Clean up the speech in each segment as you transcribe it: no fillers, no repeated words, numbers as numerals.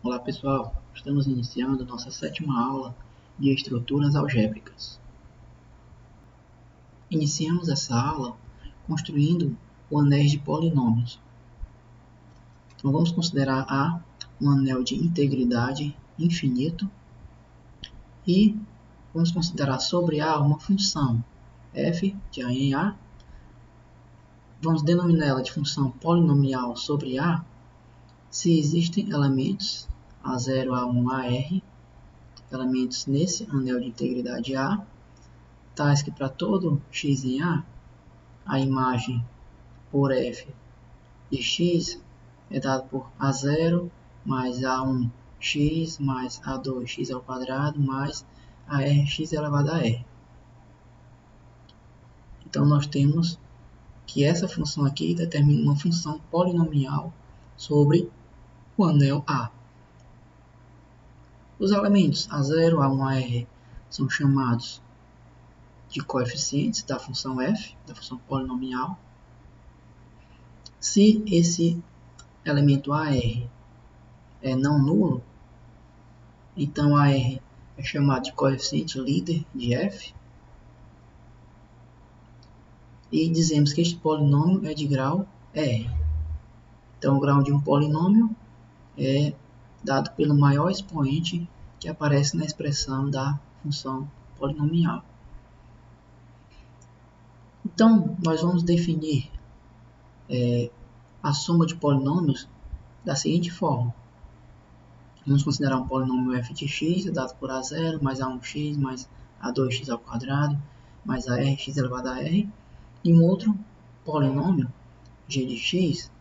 Olá pessoal, estamos iniciando nossa 7ª aula de estruturas algébricas. Iniciamos essa aula construindo o anel de polinômios. Então vamos considerar A um anel de integridade infinito e vamos considerar sobre A uma função f de A em A. Vamos denominar ela de função polinomial sobre A se existem elementos A0, A1, AR, elementos nesse anel de integridade A, tais que para todo x em a imagem por f de x é dada por A0 mais A1x mais A2x ao quadrado mais ARx elevado a R. Então nós temos que essa função aqui determina uma função polinomial sobre o anel A. Os elementos A0, A1, AR são chamados de coeficientes da função f, da função polinomial. Se esse elemento AR é não nulo, então AR é chamado de coeficiente líder de f. E dizemos que este polinômio é de grau R. Então o grau de um polinômio é dado pelo maior expoente que aparece na expressão da função polinomial. Então, nós vamos definir a soma de polinômios da seguinte forma. Vamos considerar um polinômio f de x, dado por A0, mais A1x, mais A2x ao quadrado, mais ARx elevado a R, e um outro polinômio, g de x,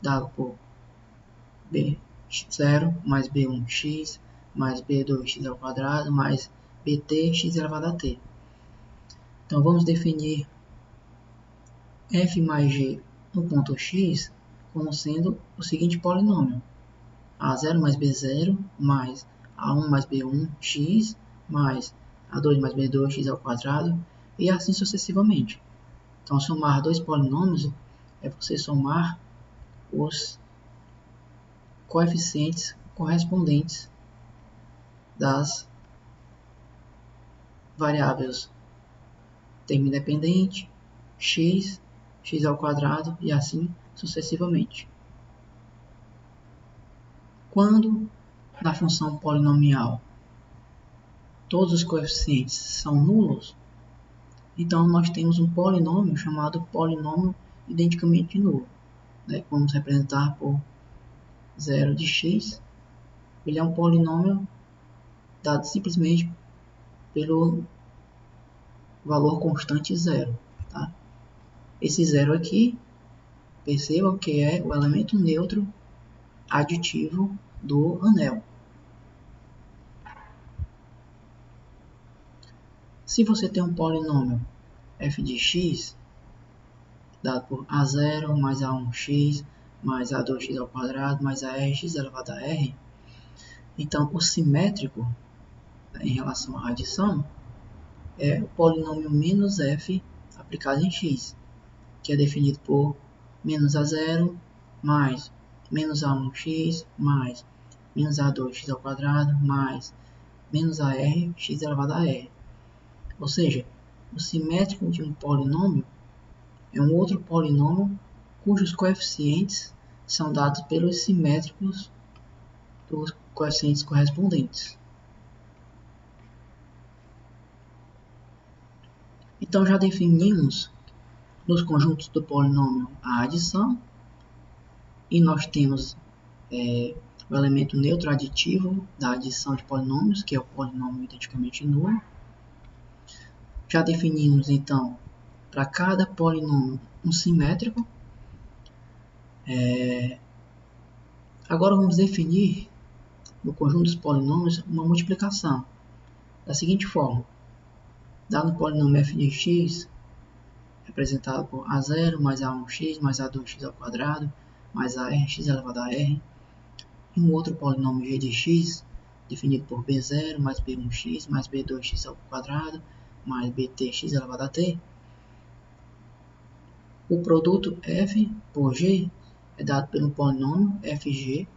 dado por B0 mais B1x, mais B2x ao quadrado, mais BTx elevado a t. Então, vamos definir f mais g no ponto x como sendo o seguinte polinômio: A0 mais B0 mais A1 mais B1x mais A2 mais B2x ao quadrado e assim sucessivamente. Então, somar dois polinômios é você somar os coeficientes correspondentes das variáveis termo independente, x, x ao quadrado e assim sucessivamente. Quando na função polinomial todos os coeficientes são nulos, então nós temos um polinômio chamado polinômio identicamente nulo. Vamos representar por 0 de x. Ele é um polinômio dado simplesmente pelo valor constante 0. Tá? Esse 0 aqui, percebam que é o elemento neutro aditivo do anel. Se você tem um polinômio f de x, dado por A0 mais A1x mais A2x ao quadrado mais ARx elevado a R, então o simétrico em relação à adição é o polinômio menos f aplicado em x, que é definido por menos A0 mais menos A1x mais menos A2x ao quadrado mais menos ARx elevado a R. Ou seja, o simétrico de um polinômio é um outro polinômio cujos coeficientes são dados pelos simétricos dos coeficientes correspondentes. Então já definimos nos conjuntos do polinômio a adição e nós temos o elemento neutro aditivo da adição de polinômios, que é o polinômio identicamente nulo. Já definimos então para cada polinômio um simétrico. Agora vamos definir no conjunto dos polinômios uma multiplicação da seguinte forma: dado o polinômio f de x, representado por A0 mais A1x mais A2x ao quadrado mais ARx elevado a R, e um outro polinômio g de x, definido por B0 mais B1x mais B2x ao quadrado mais BTx elevado a t. O produto f por g é dado pelo polinômio fg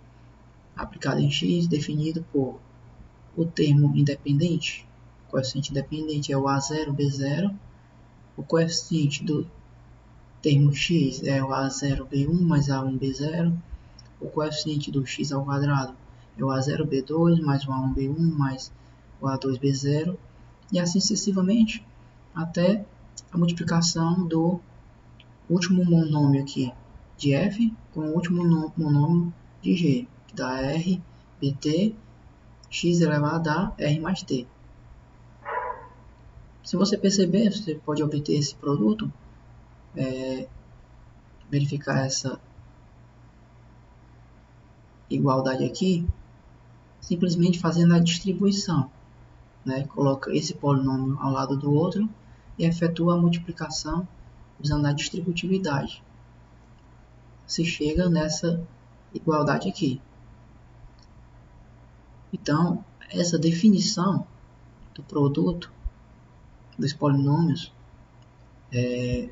aplicado em x definido por o termo independente. O coeficiente independente é o a0, b0. O coeficiente do termo x é o a0, b1 mais a1, b0. O coeficiente do x ao quadrado é o a0, b2 mais o a1, b1 mais o a2, b0. E assim sucessivamente, até a multiplicação do último monômio aqui de f com o último monômio de g, que dá r, bt, x elevado a r mais t. Se você perceber, você pode obter esse produto, verificar essa igualdade aqui, simplesmente fazendo a distribuição. Coloca esse polinômio ao lado do outro e efetua a multiplicação usando a distributividade. Se chega nessa igualdade aqui. Então, essa definição do produto dos polinômios é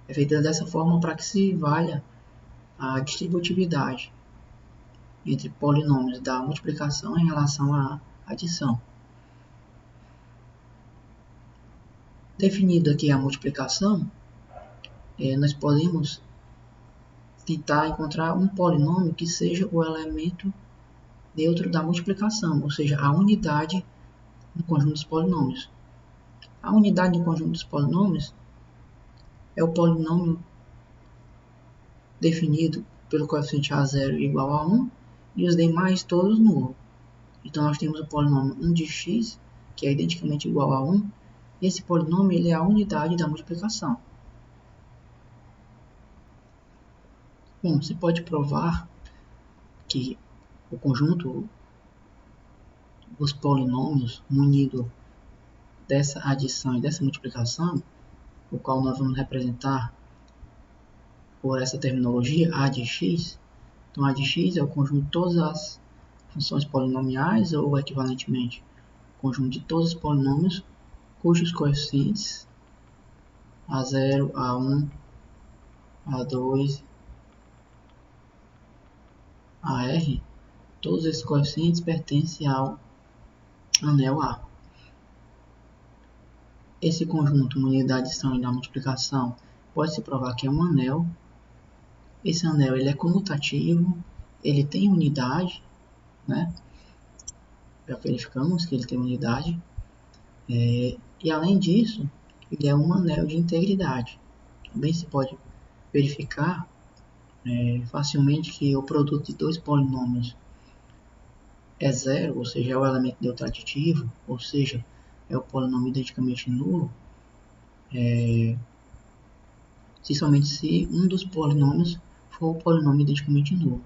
feita dessa forma para que se valha a distributividade entre polinômios da multiplicação em relação à adição. Definido aqui a multiplicação, nós podemos tentar encontrar um polinômio que seja o elemento neutro da multiplicação, ou seja, a unidade no conjunto dos polinômios. A unidade do conjunto dos polinômios é o polinômio definido pelo coeficiente a0 igual a 1 e os demais todos nulos. Então nós temos o polinômio 1 de x, que é identicamente igual a 1. Esse polinômio ele é a unidade da multiplicação. Bom, você pode provar que o conjunto dos polinômios munido dessa adição e dessa multiplicação, o qual nós vamos representar por essa terminologia a de x. Então a de x é o conjunto de todas as funções polinomiais, ou equivalentemente, o conjunto de todos os polinômios cujos coeficientes a0, a1, a2, a-r, todos esses coeficientes pertencem ao anel A. Esse conjunto munido da adição e da multiplicação pode-se provar que é um anel. Esse anel ele é comutativo, ele tem unidade, Já verificamos que ele tem unidade. E além disso, ele é um anel de integridade. Também se pode verificar facilmente que o produto de dois polinômios é zero, ou seja, é o elemento neutro aditivo, ou seja, é o polinômio identicamente nulo, somente se um dos polinômios for o polinômio identicamente nulo.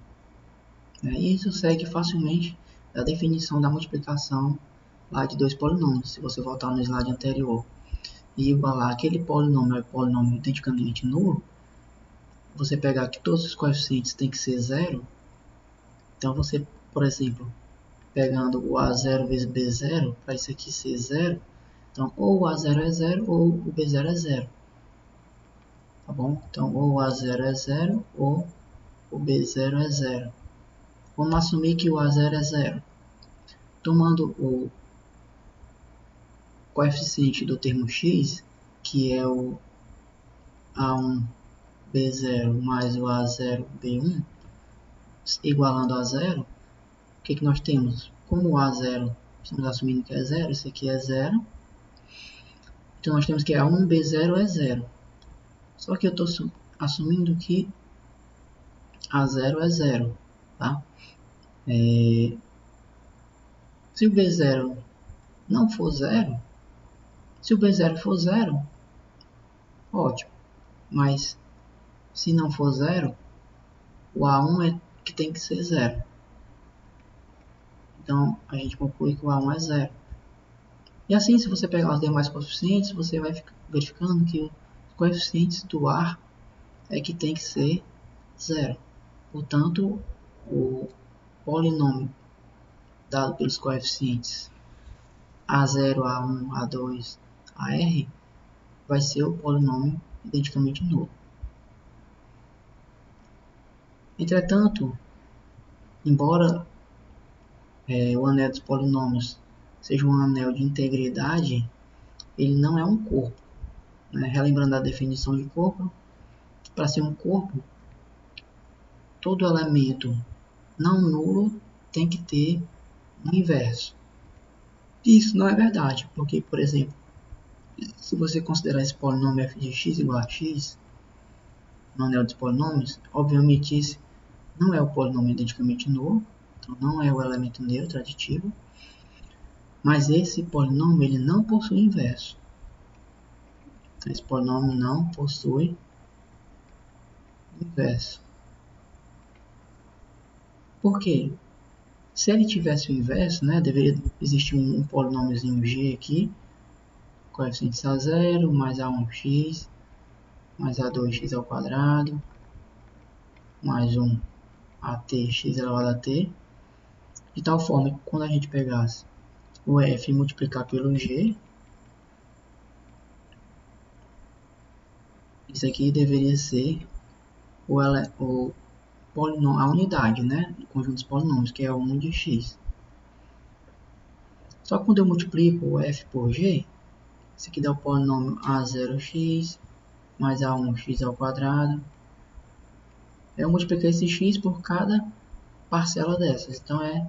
E isso segue facilmente da definição da multiplicação lá de dois polinômios. Se você voltar no slide anterior e igualar aquele polinômio ao polinômio identicamente nulo, você pegar que todos os coeficientes têm que ser zero. Então você, por exemplo, pegando o a0 vezes b0, para isso aqui ser zero, então ou o a0 é zero ou o b0 é zero. Tá bom? Então ou o a0 é zero ou o b0 é zero. Vamos assumir que o a0 é zero. Tomando o coeficiente do termo x, que é o a1 b0 mais o a0 b1, igualando a zero, o que nós temos? Como o a0, estamos assumindo que é zero, isso aqui é zero. Então nós temos que a1 b0 é zero. Só que eu estou assumindo que a0 é zero. Tá? Se o b0 não for zero, se o b0 for zero, ótimo. Mas se não for zero, o a1 é que tem que ser zero. Então a gente conclui que o a1 é zero. E assim, se você pegar os demais coeficientes, você vai verificando que os coeficientes do A é que tem que ser zero. Portanto, o polinômio dado pelos coeficientes A0, A1, A2, AR vai ser o polinômio identicamente nulo. Entretanto, embora o anel dos polinômios seja um anel de integridade, ele não é um corpo. Né? Relembrando a definição de corpo, para ser um corpo, todo elemento não nulo tem que ter um inverso. Isso não é verdade, porque, por exemplo, se você considerar esse polinômio f de x igual a x, no anel dos polinômios, obviamente esse não é o polinômio identicamente nulo, então não é o elemento neutro aditivo, mas esse polinômio ele não possui inverso. Então, esse polinômio não possui inverso. Por quê? Se ele tivesse o inverso, né, deveria existir um polinômiozinho g aqui, coeficiente a0 mais a1x mais a2x ao quadrado mais 1 atx elevado a t, de tal forma que quando a gente pegasse o f e multiplicar pelo g, isso aqui deveria ser o polinômio, a unidade, né, do conjunto dos polinômios, que é o 1 de x. Só que quando eu multiplico o f por g, isso aqui dá o polinômio a0x mais a1x ao quadrado. Eu multipliquei esse x por cada parcela dessas, então é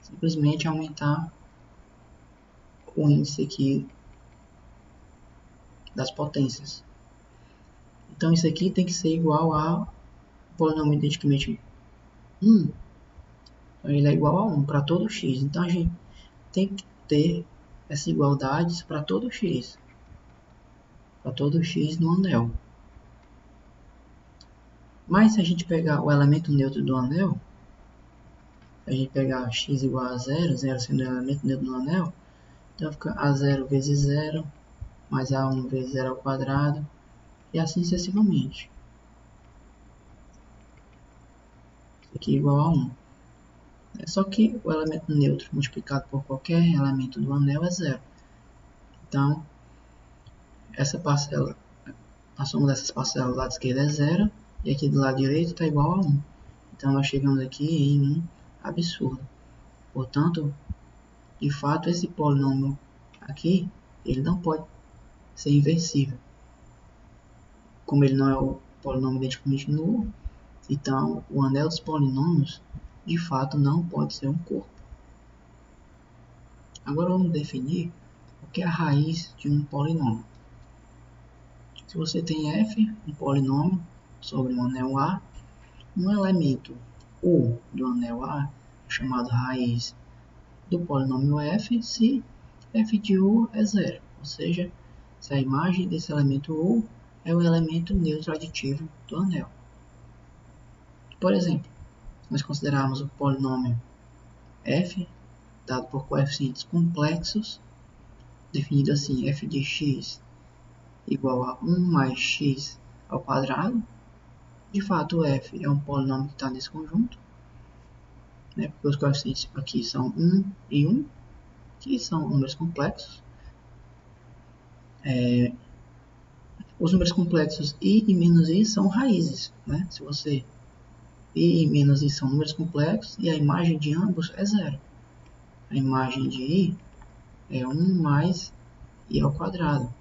simplesmente aumentar o índice aqui das potências. Então isso aqui tem que ser igual a polinômio identicamente 1. Então ele é igual a 1 para todo x. Então a gente tem que ter essa igualdade para todo x. Para todo x no anel. Mas se a gente pegar o elemento neutro do anel, a gente pegar x igual a 0, 0 sendo o elemento neutro do anel, então fica a0 vezes 0, mais a1 vezes 0 ao quadrado, e assim sucessivamente. Isso aqui é igual a 1. Só que o elemento neutro multiplicado por qualquer elemento do anel é 0. Então, essa parcela, a soma dessas parcelas do lado esquerdo é 0, e aqui do lado direito está igual a 1. Então, nós chegamos aqui em um absurdo. Portanto, de fato, esse polinômio aqui, ele não pode ser inversível. Como ele não é o polinômio identicamente nulo, então o anel dos polinômios, de fato, não pode ser um corpo. Agora vamos definir o que é a raiz de um polinômio. Se você tem f, um polinômio, sobre um anel A, um elemento U do anel A é chamado raiz do polinômio f se f de U é 0, ou seja, se a imagem desse elemento U é o elemento neutro aditivo do anel. Por exemplo, nós considerarmos o polinômio f dado por coeficientes complexos, definido assim, f de x igual a 1 mais x ao quadrado. De fato, o f é um polinômio que está nesse conjunto, né, porque os coeficientes aqui são 1 e 1, que são números complexos. Os números complexos i e menos i são raízes. Né? Se você i e menos i são números complexos e a imagem de ambos é 0. A imagem de i é 1 mais i ao quadrado.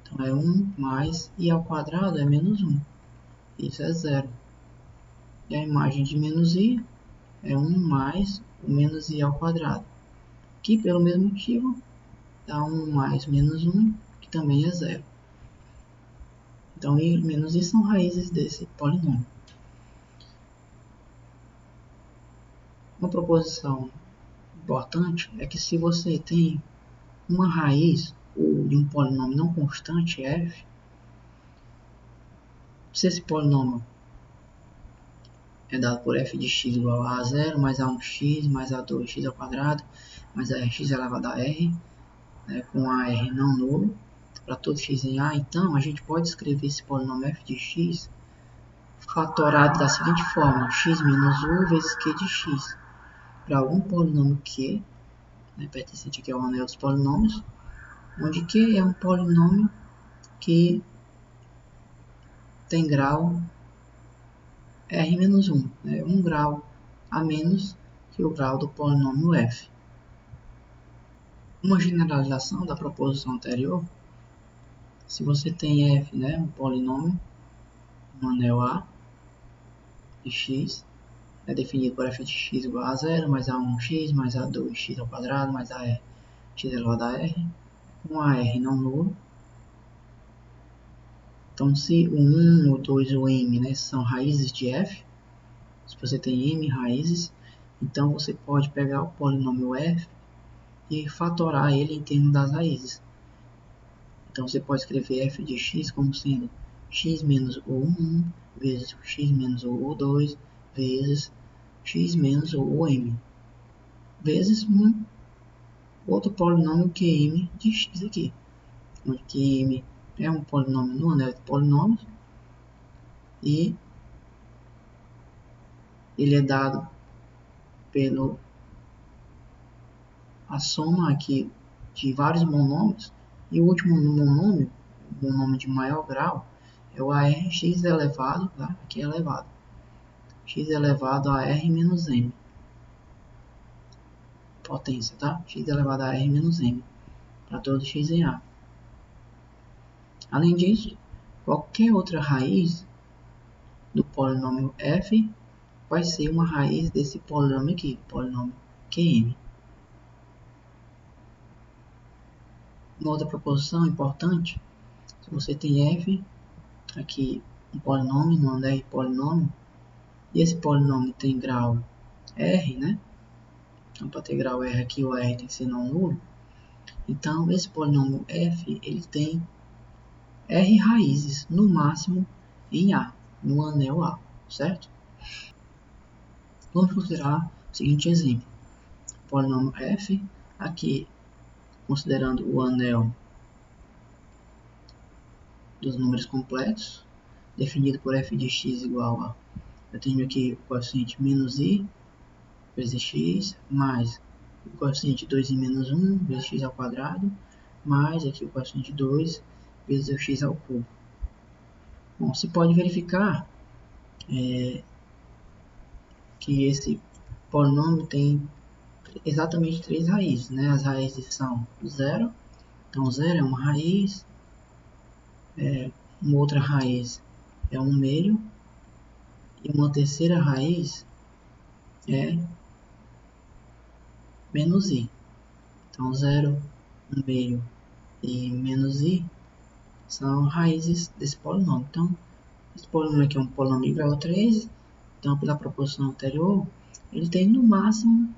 Então, é 1 mais i ao quadrado é menos 1. Isso é 0. E a imagem de menos i é 1 mais o menos i ao quadrado, que pelo mesmo motivo dá 1 mais menos 1, que também é 0. Então, i e menos i são raízes desse polinômio. Uma proposição importante é que se você tem uma raiz ou de um polinômio não constante f, se esse polinômio é dado por f de x igual a 0 mais a1x mais a2x ao quadrado mais a x elevado a r, né, com a r não nulo, para todo x em a, então a gente pode escrever esse polinômio f de x fatorado da seguinte forma: x menos 1 vezes q de x, para algum polinômio q, né, pertencente aqui ao anel dos polinômios, onde q é um polinômio que tem grau R-1, né, 1 grau a menos que que o grau do polinômio f. Uma generalização da proposição anterior: se você tem f, né, um polinômio, um anel A de x, é definido por f de x igual a 0, mais a1x, mais a2x ao quadrado, mais a r, x elevado a r, com a r não nulo. Então, se o 1, o 2 e o m, né, são raízes de f, se você tem m raízes, então você pode pegar o polinômio f e fatorar ele em termos das raízes. Então, você pode escrever f de x como sendo x menos o 1 vezes x menos o 2 vezes x menos o m, vezes um outro polinômio qm de x aqui, onde qm é um polinômio no anel de polinômios e ele é dado pela soma aqui de vários monômios, e o último monômio, o monômio de maior grau, é o ARX elevado, tá? Aqui é elevado, x elevado a r menos m, potência, tá? X elevado a r menos m, para todo x em A. Além disso, qualquer outra raiz do polinômio f vai ser uma raiz desse polinômio aqui, polinômio Qm. Uma outra proposição importante: se você tem f aqui, um polinômio, no anel de polinômio, e esse polinômio tem grau r, né? Então, para ter grau r aqui, o r tem que ser não nulo. Então, esse polinômio f, ele tem r raízes, no máximo, em A, no anel A, certo? Vamos considerar o seguinte exemplo: polinômio f, aqui, considerando o anel dos números complexos, definido por f de x igual a, eu tenho aqui o coeficiente menos i vezes x, mais o coeficiente 2i menos 1 vezes x ao quadrado, mais aqui o coeficiente 2 vezes o x ao cubo. Bom, se pode verificar que esse polinômio tem exatamente três raízes, né? As raízes são 0, então 0 é uma raiz, uma outra raiz é 1 meio, e uma terceira raiz é menos i. Então 0, 1 meio e menos i são raízes desse polinômio. Então, esse polinômio aqui é um polinômio de grau 3, então pela proposição anterior, ele tem no máximo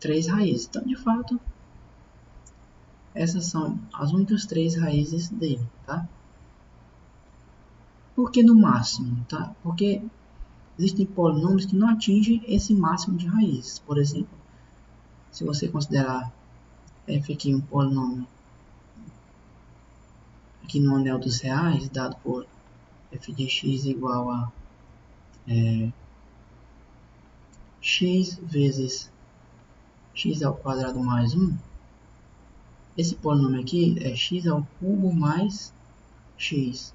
3 raízes. Então, de fato, essas são as únicas 3 raízes dele, tá? Por que no máximo, tá? Porque existem polinômios que não atingem esse máximo de raízes. Por exemplo, se você considerar f aqui um polinômio aqui no anel dos reais, dado por f de x igual a x vezes x ao quadrado mais 1, esse polinômio aqui é x ao cubo mais x.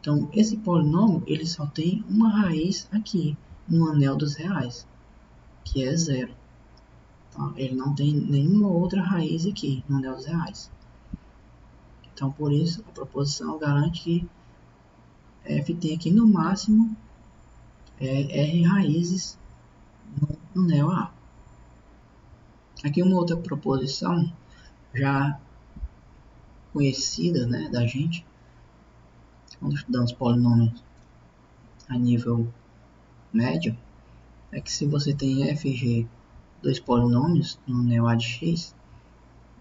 Então, esse polinômio ele só tem uma raiz aqui no anel dos reais, que é 0. Tá? Ele não tem nenhuma outra raiz aqui no anel dos reais. Então, por isso, a proposição garante que f tem aqui no máximo r raízes no anel A. Aqui uma outra proposição já conhecida, né, da gente, quando estudamos polinômios a nível médio, é que se você tem f e g, dois polinômios no anel A de x,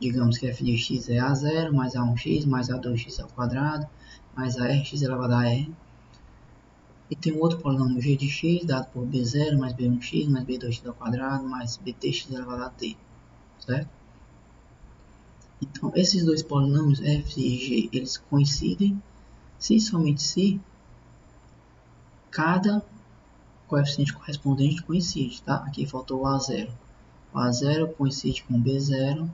digamos que f de x é a0 mais a1x mais a2x ao quadrado mais a rx elevado a r, e tem um outro polinômio g de x dado por b0 mais b1x mais b2x ao quadrado mais btx elevado a t, certo? Então, esses dois polinômios f e g, eles coincidem se somente se cada coeficiente correspondente coincide, tá? Aqui faltou o A0. O A0 coincide com o B0,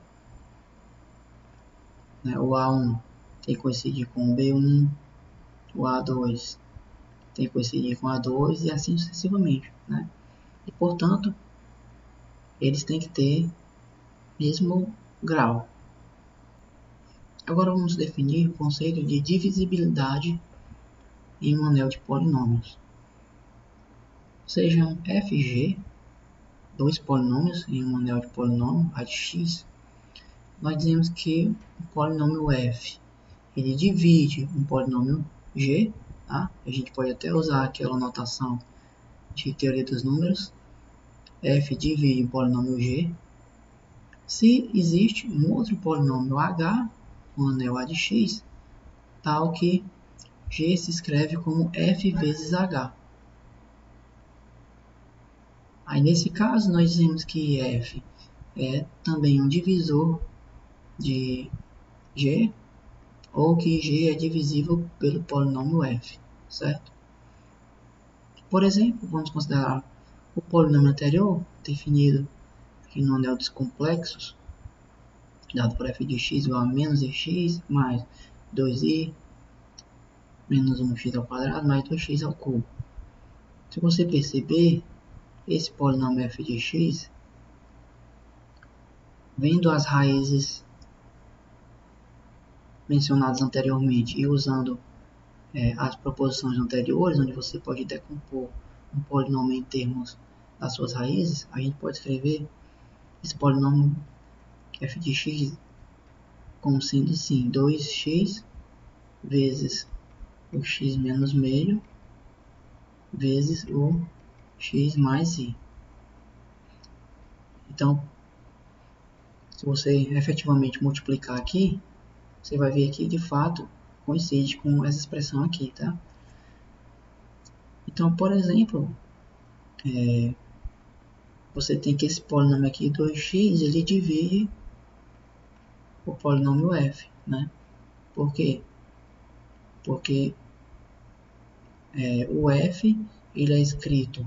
né? O A1 tem que coincidir com o B1, o A2 tem que coincidir com A2 e assim sucessivamente, né? E, portanto, eles têm que ter mesmo grau. Agora vamos definir o conceito de divisibilidade em um anel de polinômios. Sejam f e g, dois polinômios em um anel de polinômio a de x, nós dizemos que o polinômio f ele divide um polinômio g, tá? A gente pode até usar aquela notação de teoria dos números, f divide um polinômio g, se existe um outro polinômio h, um anel a de x, tal que g se escreve como f vezes h. Aí nesse caso nós dizemos que f é também um divisor de g, ou que g é divisível pelo polinômio f, certo? Por exemplo, vamos considerar o polinômio anterior, definido aqui no anel dos complexos, dado por f de x igual a menos x mais 2i menos 1x ao quadrado mais 2x ao cubo. Se você perceber, esse polinômio f de x, vendo as raízes mencionadas anteriormente e usando as proposições anteriores, onde você pode decompor um polinômio em termos das suas raízes, a gente pode escrever esse polinômio f de x como sendo assim 2x vezes o x menos meio vezes o x mais i. Então, se você efetivamente multiplicar aqui, você vai ver que de fato coincide com essa expressão aqui, tá? Então, por exemplo, você tem que esse polinômio aqui 2x, ele divide o polinômio f, né? Por quê? Porque o f ele é escrito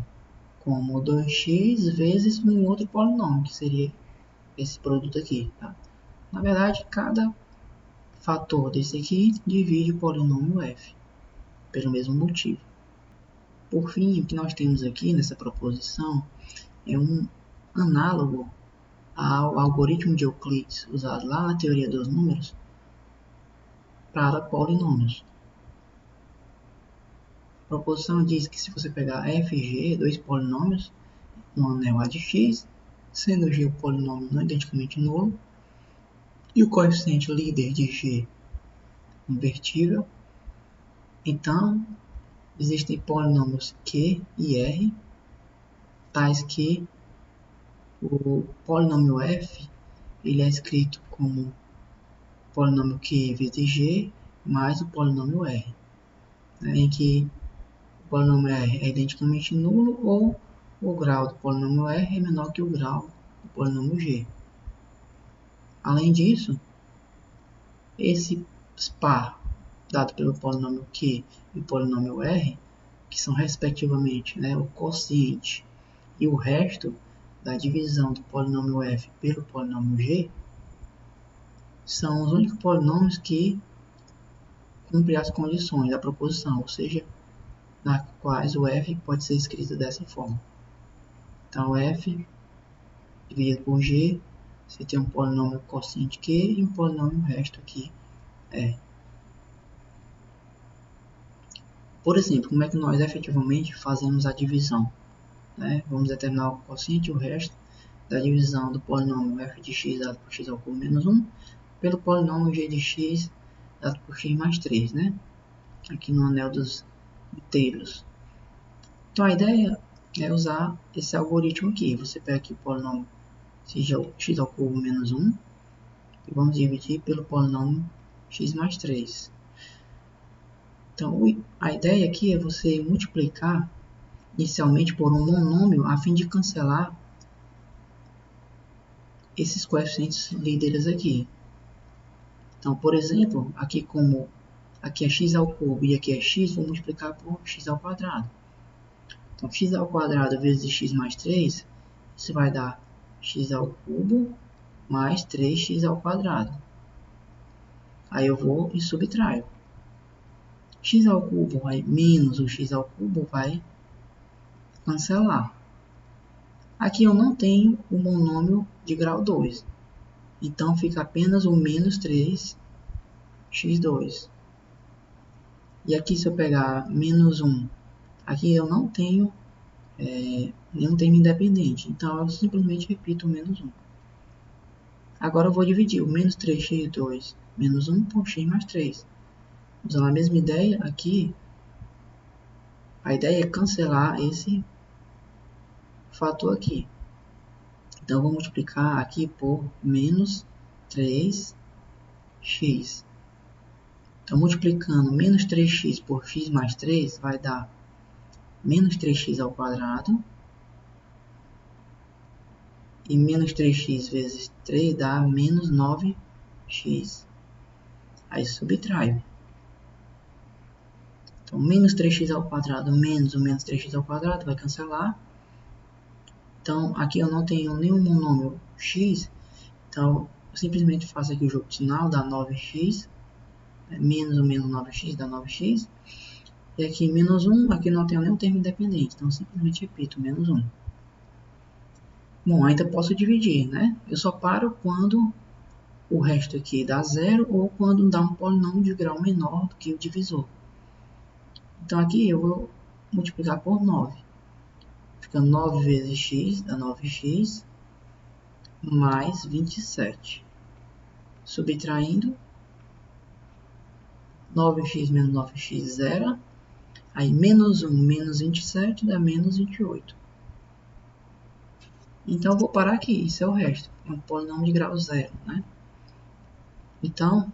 como 2x vezes um outro polinômio, que seria esse produto aqui, tá? Na verdade, cada fator desse aqui divide o polinômio f, pelo mesmo motivo. Por fim, o que nós temos aqui nessa proposição é um análogo ao algoritmo de Euclides usado lá na teoria dos números para polinômios. A proposição diz que se você pegar f e g, dois polinômios, no anel a de x, sendo g o polinômio não identicamente nulo, e o coeficiente líder de g invertível, então existem polinômios q e r, tais que o polinômio f ele é escrito como polinômio q vezes g mais o polinômio r, né, em que o polinômio r é identicamente nulo ou o grau do polinômio r é menor que o grau do polinômio g. Além disso, esse par dado pelo polinômio q e o polinômio r, que são respectivamente, né, o quociente e o resto da divisão do polinômio f pelo polinômio g, são os únicos polinômios que cumprem as condições da proposição, ou seja, nas quais o f pode ser escrito dessa forma. Então, f dividido por g, você tem um polinômio quociente q e um polinômio resto aqui, r. Por exemplo, como é que nós efetivamente fazemos a divisão? Vamos determinar o quociente e o resto da divisão do polinômio f de x dado por x ao cubo menos 1 pelo polinômio g de x dado por x mais 3, né? Aqui no anel dos inteiros. Então a ideia é usar esse algoritmo aqui. Você pega aqui o polinômio x ao cubo menos 1 e vamos dividir pelo polinômio x mais 3. Então a ideia aqui é você multiplicar inicialmente por um monômio a fim de cancelar esses coeficientes líderes aqui. Então, por exemplo, aqui como aqui é x ao cubo e aqui é x, vou multiplicar por x ao quadrado. Então, x ao quadrado vezes x mais 3, isso vai dar x ao cubo mais 3x ao quadrado. Aí eu vou e subtraio. x ao cubo vai menos o x ao cubo vai cancelar. Aqui eu não tenho o monômio de grau 2. Então fica apenas o menos 3x2. E aqui se eu pegar menos 1, aqui eu não tenho nenhum termo independente. Então eu simplesmente repito o menos 1. Agora eu vou dividir o menos 3x2 menos 1 por x mais 3. Usando a mesma ideia aqui, a ideia é cancelar esse fator aqui. Então, eu vou multiplicar aqui por menos 3x. Então, multiplicando menos 3x por x mais 3, vai dar menos 3x ao quadrado. E menos 3x vezes 3 dá menos 9x. Aí subtrai. Então, menos 3x ao quadrado menos o menos 3x ao quadrado vai cancelar. Então, aqui eu não tenho nenhum monômio x. Então, eu simplesmente faço aqui o jogo de sinal, dá 9x. Menos o menos 9x dá 9x. E aqui menos 1, aqui não tenho nenhum termo independente. Então, eu simplesmente repito menos 1. Bom, ainda posso dividir, né? Eu só paro quando o resto aqui dá 0 ou quando dá um polinômio de grau menor do que o divisor. Então, aqui eu vou multiplicar por 9. Fica 9 vezes x dá 9x mais 27. Subtraindo, 9x menos 9x, 0. Aí, menos 1 menos 27 dá menos 28. Então, eu vou parar aqui. Isso é o resto. É um polinômio de grau 0, né? Então,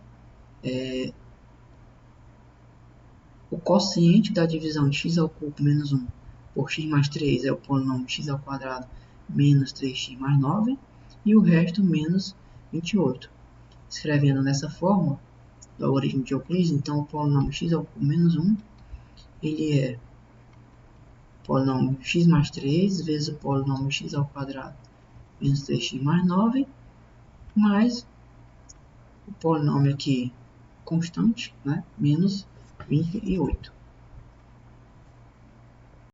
o quociente da divisão de x ao cubo menos 1 por x mais 3 é o polinômio x ao quadrado menos 3x mais 9. E o resto menos 28. Escrevendo dessa forma, do algoritmo de Euclides, então o polinômio x ao cubo menos 1, ele é o polinômio x mais 3 vezes o polinômio x ao quadrado menos 3x mais 9, mais o polinômio aqui constante, né, menos 28.